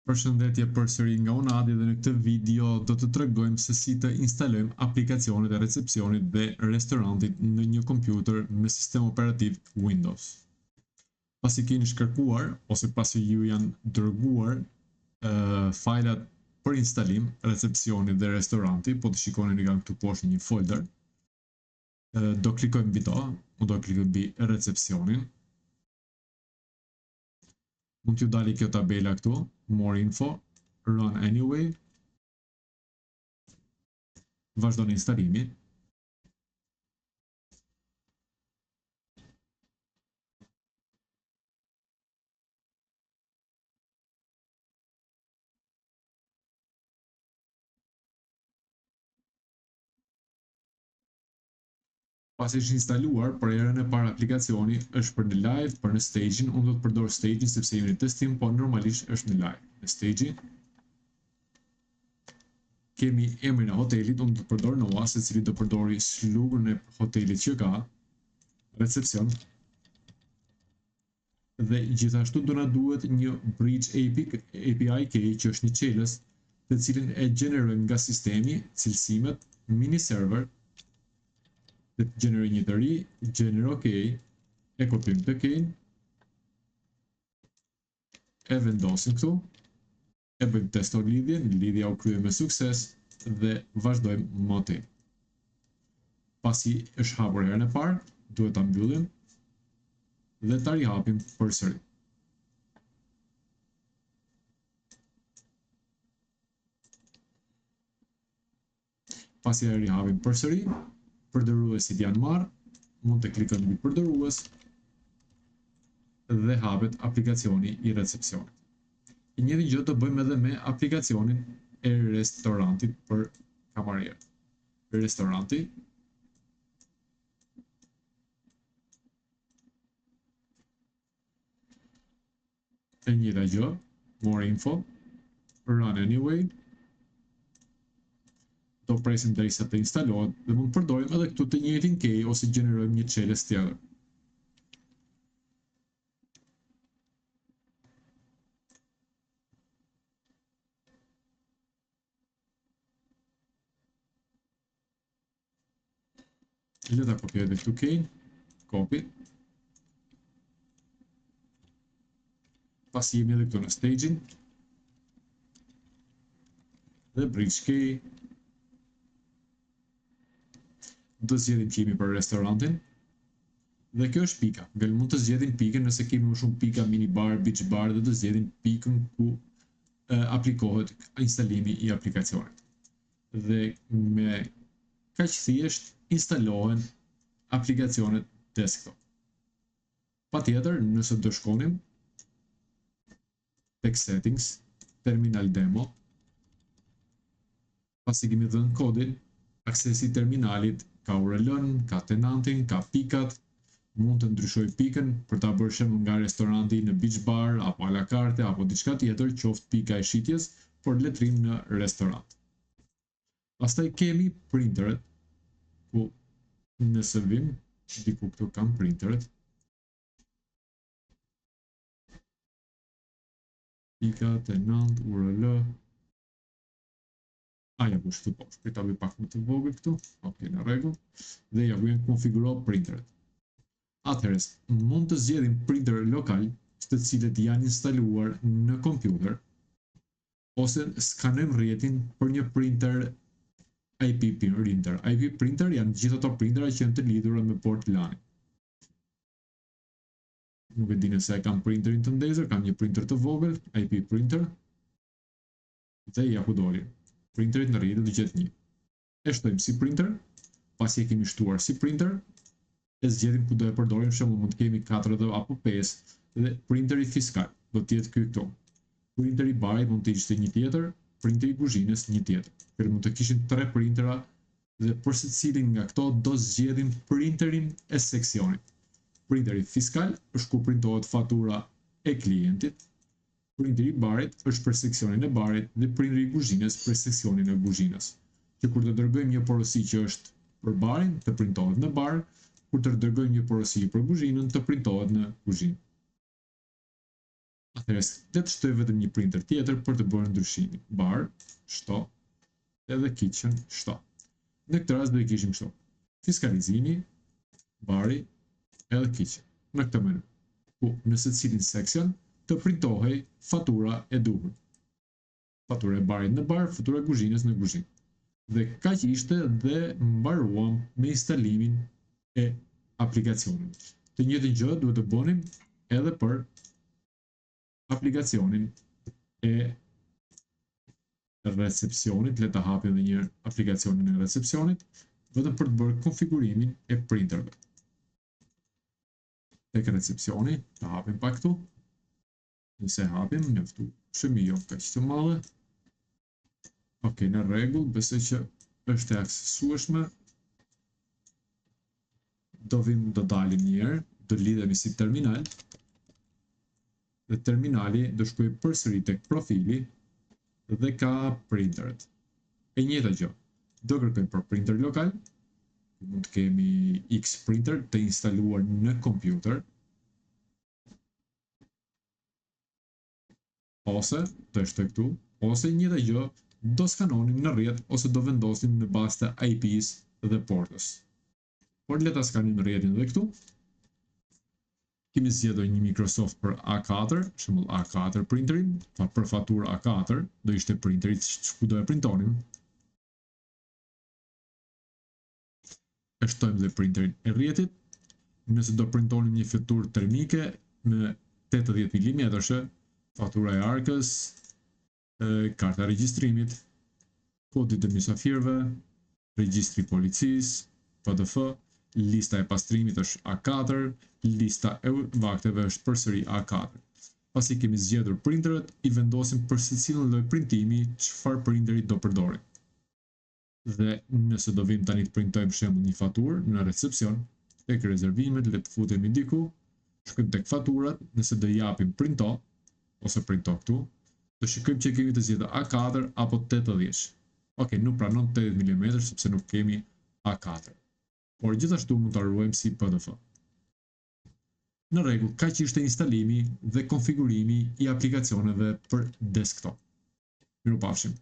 Përshëndetje përsëri nga unë Adi dhe në këtë video do të tregojmë se si të instalojmë aplikacionet e recepcionit dhe restorantit në një kompjuter me sistem operativ Windows. Pasi keni shkërkuar ose pasi ju janë dërguar fajlat për instalim recepcionit dhe restoranti, po të shikoni nga këtu poshtë një folder, do klikojmë mbi to, do klikojmë mbi recepcionin. Mund t'ju dali kjo tabela këtu, more info, run anyway, vazhdo në instalimi. Pasi është instaluar, për herën e parë aplikacioni është për në live, për në staging, unë do të përdor staging sepse jemi në testim, po normalisht është në live. Në staging kemi emrin e hotelit, unë do të përdor Noa, secili do përdori slugën e hotelit që ka, recepcion. Dhe gjithashtu do na duhet një bridge API key që është një qelës, të cilin e gjenerojmë nga sistemi, cilësimet, mini server. Dhe të gjeneroj një të ri, genero key, e kopim të key, e vendosim këtu, e bëjmë testo lidhjen, lidhja u krye me sukses dhe vazhdojmë motin. Pasi është hapur herën e parë, duhet ta mbyllim dhe ta rihapim përsëri. Pasi e rihapim përsëri, përdëruesit janë marrë, mund të klikojmë mbi përdërues dhe hapet aplikacioni i recepcionit. E njëjtën gjë do bëjmë edhe me aplikacionin e restorantit për kamarier. Restoranti. E njëjta gjë, more info, run anyway. Do presim derisa të instalohet dhe mund të përdorim edhe këtu të njëjtin key ose gjenerojmë një qelës tjetër. Le ta kopjojmë këtu key, copy. Pasi jemi edhe këtu në staging dhe bridge key, do zgjedhim që jemi për restorantin dhe kjo është pika. Vel mund të zgjedhim pikën nëse kemi më shumë pika, mini bar, beach bar, dhe do zgjedhim pikën ku aplikohet instalimi i aplikacionit. Dhe me kaq thjesht instalohen aplikacionet desktop. Patjetër, nëse do shkonim tek settings, terminal demo, pasi kemi dhënë kodin, aksesi terminalit ka URL-n, ka tenantin, ka pikat, mund të ndryshoj pikën për ta bërë shembull nga restoranti në beach bar, apo a la carte, apo diçka tjetër, qoftë pika e shitjes, por letrim në restorant. Pastaj kemi printeret, ku nëse vim, diku këtu kam printeret. Pika, tenant, URL. Ja ku është të poshtë, këta bëj pak më të vogël këtu, ok, në rregull, dhe ja vjen konfiguro printeret. Atëherë, mund të zgjedhim printer lokal, të cilët janë instaluar në kompjuter, ose skanojmë rrjetin për një printer IP printer. IP printer janë gjithë ato printera që janë të lidhura me port LAN. Nuk e di nëse kam printerin të ndezur, kam një printer të vogël, IP printer, dhe ja ku doli. Printerit në rrjetin do gjetë një. E shtojmë si printer, pasi e kemi shtuar si printer, e zgjedhim ku do e përdorim, shembull mund të kemi 4 apo 5, dhe printeri fiskal do të jetë ky këtu. Printeri i barit mund të ishte një tjetër, printeri i kuzhinës një tjetër. Për mund të kishim 3 printera dhe për secilin nga këto do zgjedhim printerin e seksionit. Printeri fiskal është ku printohet fatura e klientit. Printeri i barit është për seksionin e barit dhe printeri i kuzhinës për seksionin e kuzhinës. Që kur të dërgojmë një porosi që është për barin, të printohet në bar, kur të dërgojmë një porosi për kuzhinën, të printohet në kuzhinë. Atëherë, le të shtoj vetëm një printer tjetër për të bërë ndryshimin. Bar, shto, edhe kitchen, shto. Në këtë rast do i kishim kështu. Fiskalizimi, bari, edhe kitchen. Në këtë mënyrë. Ku në secilin seksion të printohej fatura e duhur. Fatura e barit në bar, fatura e kuzhinës në kuzhinë. Dhe kaq ishte dhe mbaruam me instalimin e aplikacionit. Të njëjtën gjë duhet të bënim edhe për aplikacionin e recepcionit. Le të hapim edhe një aplikacionin e recepcionit, vetëm për të bërë konfigurimin e printerëve. Tek recepcioni, të hapim pak këtu. Nëse hapim, njoftu shumë jo kaq të madhe. Ok, në rregull, besoj që është e aksesueshme. Do dalim një herë, do lidhemi si terminal. Dhe terminali do shkojë përsëri tek profili dhe ka printeret. E njëjta gjë. Do kërkojmë për printer lokal. Mund të kemi X printer të instaluar në kompjuter. Ose do shtoj këtu, ose njëjta gjë, do skanonim në rrjet ose do vendosim në bazë të IP-s dhe portës. Por le ta skanim në rrjetin edhe këtu. Kemi zgjedhur një Microsoft për A4, për shembull A4 printerin, për faturë A4, do ishte printeri ku do e printonim. E shtojmë dhe printerin e rrjetit. Nëse do printonim një faturë termike me 80 mm, fatura e arkës, karta regjistrimit, kodi të mysafirëve, regjistri policisë, PDF, lista e pastrimit është A4, lista e vakteve është përsëri A4. Pasi kemi zgjedhur printeret, i vendosim për secilin lloj printimi çfarë printeri do përdorim. Dhe nëse do vim tani të printojmë për shembull një faturë në recepcion, tek rezervimet, le të futemi diku, shkojmë tek faturat, nëse do japim printo ose printo këtu, do shikojmë që kemi të zgjedhur A4 apo 80. Ok, nuk pranon 80 mm sepse nuk kemi A4. Por gjithashtu mund ta ruajmë si PDF. Në rregull, kaq ishte instalimi dhe konfigurimi i aplikacioneve për desktop. Mirupafshim.